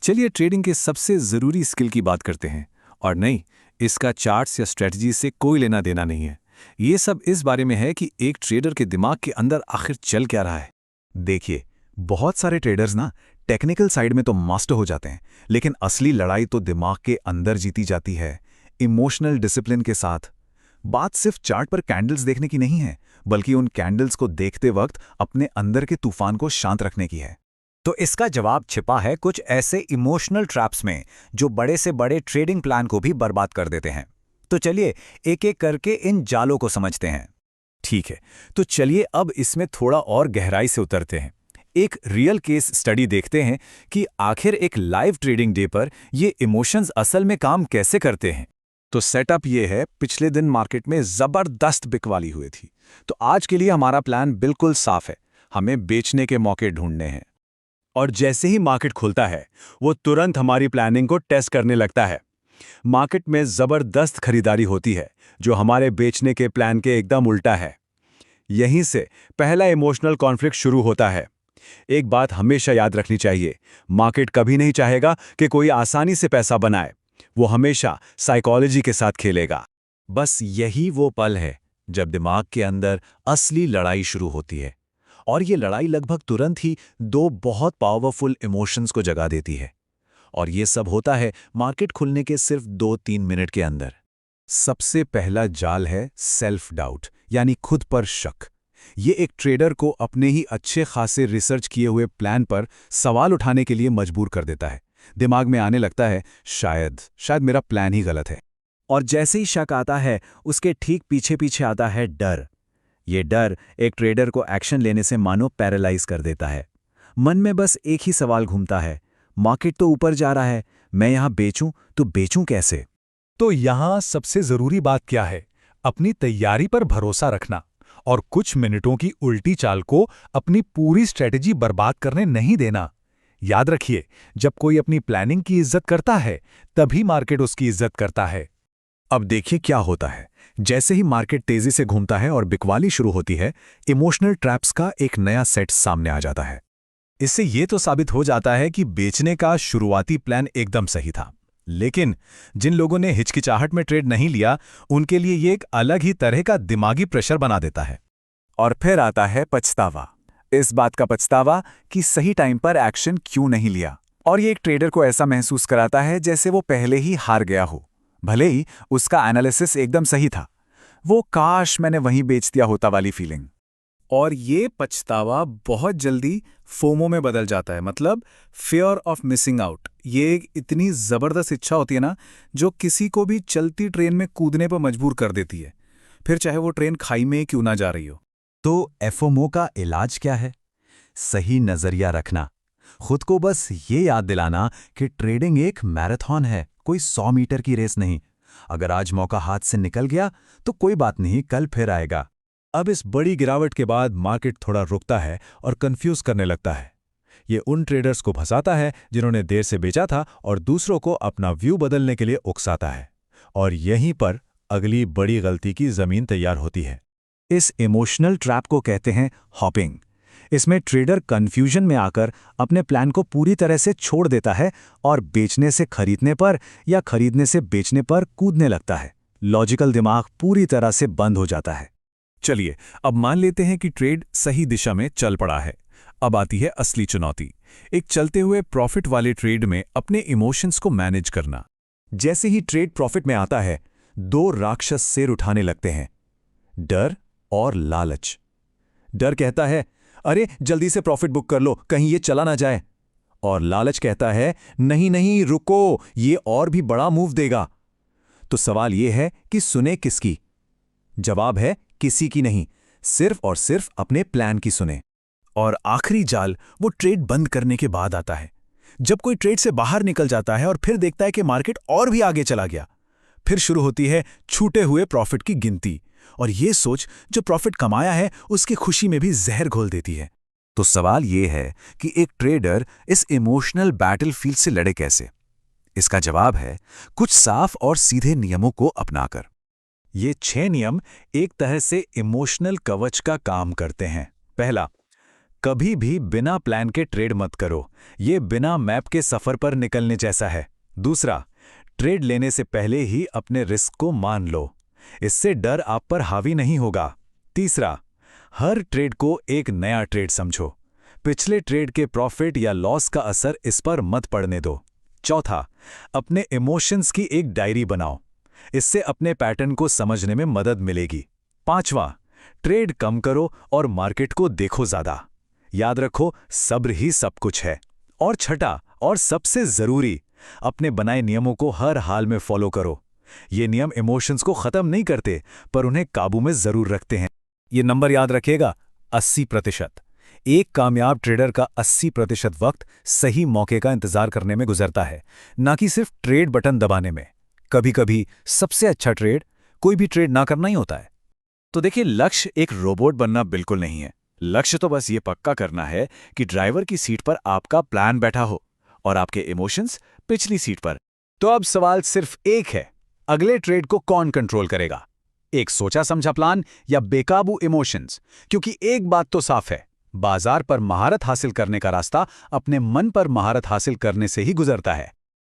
चलिए ट्रेडिंग के सबसे ज़रूरी स्किल की बात करते हैं। और नहीं, इसका चार्ट्स या स्ट्रेटजी से कोई लेना देना नहीं है। ये सब इस बारे में है कि एक ट्रेडर के दिमाग के अंदर आखिर चल क्या रहा है। देखिए, बहुत सारे ट्रेडर्स ना टेक्निकल साइड में तो मास्टर हो जाते हैं, लेकिन असली लड़ाई तो दिमाग के अंदर जीती जाती है, इमोशनल डिसिप्लिन के साथ। बात सिर्फ चार्ट पर कैंडल्स देखने की नहीं है, बल्कि उन कैंडल्स को देखते वक्त अपने अंदर के तूफान को शांत रखने की है। तो इसका जवाब छिपा है कुछ ऐसे इमोशनल ट्रैप्स में जो बड़े से बड़े ट्रेडिंग प्लान को भी बर्बाद कर देते हैं। तो चलिए एक एक करके इन जालों को समझते हैं। ठीक है, तो चलिए अब इसमें थोड़ा और गहराई से उतरते हैं। एक रियल केस स्टडी देखते हैं कि आखिर एक लाइव ट्रेडिंग डे पर ये इमोशंस असल में काम कैसे करते हैं। तो सेटअप ये है, पिछले दिन मार्केट में ज़बरदस्त बिकवाली हुई थी। तो आज के लिए हमारा प्लान बिल्कुल साफ है, हमें बेचने के मौके ढूंढने हैं। और जैसे ही मार्केट खुलता है, वो तुरंत हमारी प्लानिंग को टेस्ट करने लगता है। मार्केट में ज़बरदस्त खरीदारी होती है, जो हमारे बेचने के प्लान के एकदम उल्टा है। यहीं से पहला इमोशनल कॉन्फ्लिक्ट शुरू होता है। एक बात हमेशा याद रखनी चाहिए, मार्केट कभी नहीं चाहेगा कि कोई आसानी से पैसा बनाए। वो हमेशा साइकोलॉजी के साथ खेलेगा। बस यही वो पल है जब दिमाग के अंदर असली लड़ाई शुरू होती है। और ये लड़ाई लगभग तुरंत ही दो बहुत पावरफुल इमोशंस को जगा देती है। और ये सब होता है मार्केट खुलने के सिर्फ 2-3 मिनट के अंदर। सबसे पहला जाल है सेल्फ डाउट, यानी खुद पर शक। ये एक ट्रेडर को अपने ही अच्छे खासे रिसर्च किए हुए प्लान पर सवाल उठाने के लिए मजबूर कर देता है। दिमाग में आने लगता है, शायद मेरा प्लान ही गलत है। और जैसे ही शक आता है, उसके ठीक पीछे पीछे आता है डर। ये डर एक ट्रेडर को एक्शन लेने से मानो पैरालाइज कर देता है। मन में बस एक ही सवाल घूमता है, मार्केट तो ऊपर जा रहा है, मैं यहां बेचूं तो बेचूं कैसे। तो यहाँ सबसे जरूरी बात क्या है? अपनी तैयारी पर भरोसा रखना और कुछ मिनटों की उल्टी चाल को अपनी पूरी स्ट्रेटेजी बर्बाद करने नहीं देना। याद रखिए, जब कोई अपनी प्लानिंग की इज्जत करता है, तभी मार्केट उसकी इज्जत करता है। अब देखिए क्या होता है। जैसे ही मार्केट तेजी से घूमता है और बिकवाली शुरू होती है, इमोशनल ट्रैप्स का एक नया सेट सामने आ जाता है। इससे ये तो साबित हो जाता है कि बेचने का शुरुआती प्लान एकदम सही था, लेकिन जिन लोगों ने हिचकिचाहट में ट्रेड नहीं लिया, उनके लिए ये एक अलग ही तरह का दिमागी प्रेशर बना देता है। और फिर आता है पछतावा। इस बात का पछतावा कि सही टाइम पर एक्शन क्यों नहीं लिया। और ये एक ट्रेडर को ऐसा महसूस कराता है जैसे वो पहले ही हार गया हो, भले ही उसका एनालिसिस एकदम सही था। वो काश मैंने वहीं बेच दिया होता वाली फीलिंग। और ये पछतावा बहुत जल्दी फोमो में बदल जाता है, मतलब फियर ऑफ मिसिंग आउट। ये एक इतनी ज़बरदस्त इच्छा होती है ना, जो किसी को भी चलती ट्रेन में कूदने पर मजबूर कर देती है, फिर चाहे वो ट्रेन खाई में क्यों ना जा रही हो। तो एफओमो का इलाज क्या है? सही नजरिया रखना। खुद को बस ये याद दिलाना कि ट्रेडिंग एक मैराथन है, कोई 100 मीटर की रेस नहीं। अगर आज मौका हाथ से निकल गया तो कोई बात नहीं, कल फिर आएगा। अब इस बड़ी गिरावट के बाद मार्केट थोड़ा रुकता है और कंफ्यूज करने लगता है। ये उन ट्रेडर्स को फंसाता है जिन्होंने देर से बेचा था और दूसरों को अपना व्यू बदलने के लिए उकसाता है। और यहीं पर अगली बड़ी गलती की जमीन तैयार होती है। इस इमोशनल ट्रैप को कहते हैं हॉपिंग। इसमें ट्रेडर कंफ्यूजन में आकर अपने प्लान को पूरी तरह से छोड़ देता है और बेचने से खरीदने पर या खरीदने से बेचने पर कूदने लगता है। लॉजिकल दिमाग पूरी तरह से बंद हो जाता है। चलिए अब मान लेते हैं कि ट्रेड सही दिशा में चल पड़ा है। अब आती है असली चुनौती, एक चलते हुए प्रॉफिट वाले ट्रेड में अपने इमोशंस को मैनेज करना। जैसे ही ट्रेड प्रॉफिट में आता है, दो राक्षस सिर उठाने लगते हैं, डर और लालच। डर कहता है, अरे जल्दी से प्रॉफिट बुक कर लो, कहीं ये चला ना जाए। और लालच कहता है, नहीं नहीं रुको, ये और भी बड़ा मूव देगा। तो सवाल ये है कि सुने किसकी? जवाब है किसी की नहीं, सिर्फ और सिर्फ अपने प्लान की सुने। और आखिरी जाल वो ट्रेड बंद करने के बाद आता है, जब कोई ट्रेड से बाहर निकल जाता है और फिर देखता है कि मार्केट और भी आगे चला गया। फिर शुरू होती है छूटे हुए प्रॉफिट की गिनती, और ये सोच जो प्रॉफिट कमाया है उसकी खुशी में भी जहर घोल देती है। तो सवाल ये है कि एक ट्रेडर इस इमोशनल बैटलफील्ड से लड़े कैसे? इसका जवाब है कुछ साफ और सीधे नियमों को अपनाकर। ये 6 नियम एक तरह से इमोशनल कवच का काम करते हैं। पहला, कभी भी बिना प्लान के ट्रेड मत करो, ये बिना मैप के सफर पर निकलने जैसा है। दूसरा, ट्रेड लेने से पहले ही अपने रिस्क को मान लो, इससे डर आप पर हावी नहीं होगा। तीसरा, हर ट्रेड को एक नया ट्रेड समझो, पिछले ट्रेड के प्रॉफिट या लॉस का असर इस पर मत पड़ने दो। चौथा, अपने इमोशंस की एक डायरी बनाओ, इससे अपने पैटर्न को समझने में मदद मिलेगी। पांचवा, ट्रेड कम करो और मार्केट को देखो ज़्यादा, याद रखो सब्र ही सब कुछ है। और छठा और सबसे ज़रूरी, अपने बनाए नियमों को हर हाल में फॉलो करो। ये नियम इमोशंस को ख़त्म नहीं करते, पर उन्हें काबू में ज़रूर रखते हैं। ये नंबर याद रखिएगा, 80%। एक कामयाब ट्रेडर का 80% वक्त सही मौके का इंतजार करने में गुजरता है, ना कि सिर्फ ट्रेड बटन दबाने में। कभी कभी सबसे अच्छा ट्रेड कोई भी ट्रेड ना करना ही होता है। तो देखिए, लक्ष्य एक रोबोट बनना बिल्कुल नहीं है। लक्ष्य तो बस ये पक्का करना है कि ड्राइवर की सीट पर आपका प्लान बैठा हो और आपके इमोशंस पिछली सीट पर। तो अब सवाल सिर्फ एक है, अगले ट्रेड को कौन कंट्रोल करेगा? एक सोचा समझा प्लान या बेकाबू इमोशंस? क्योंकि एक बात तो साफ है, बाजार पर महारत हासिल करने का रास्ता अपने मन पर महारत हासिल करने से ही गुजरता है।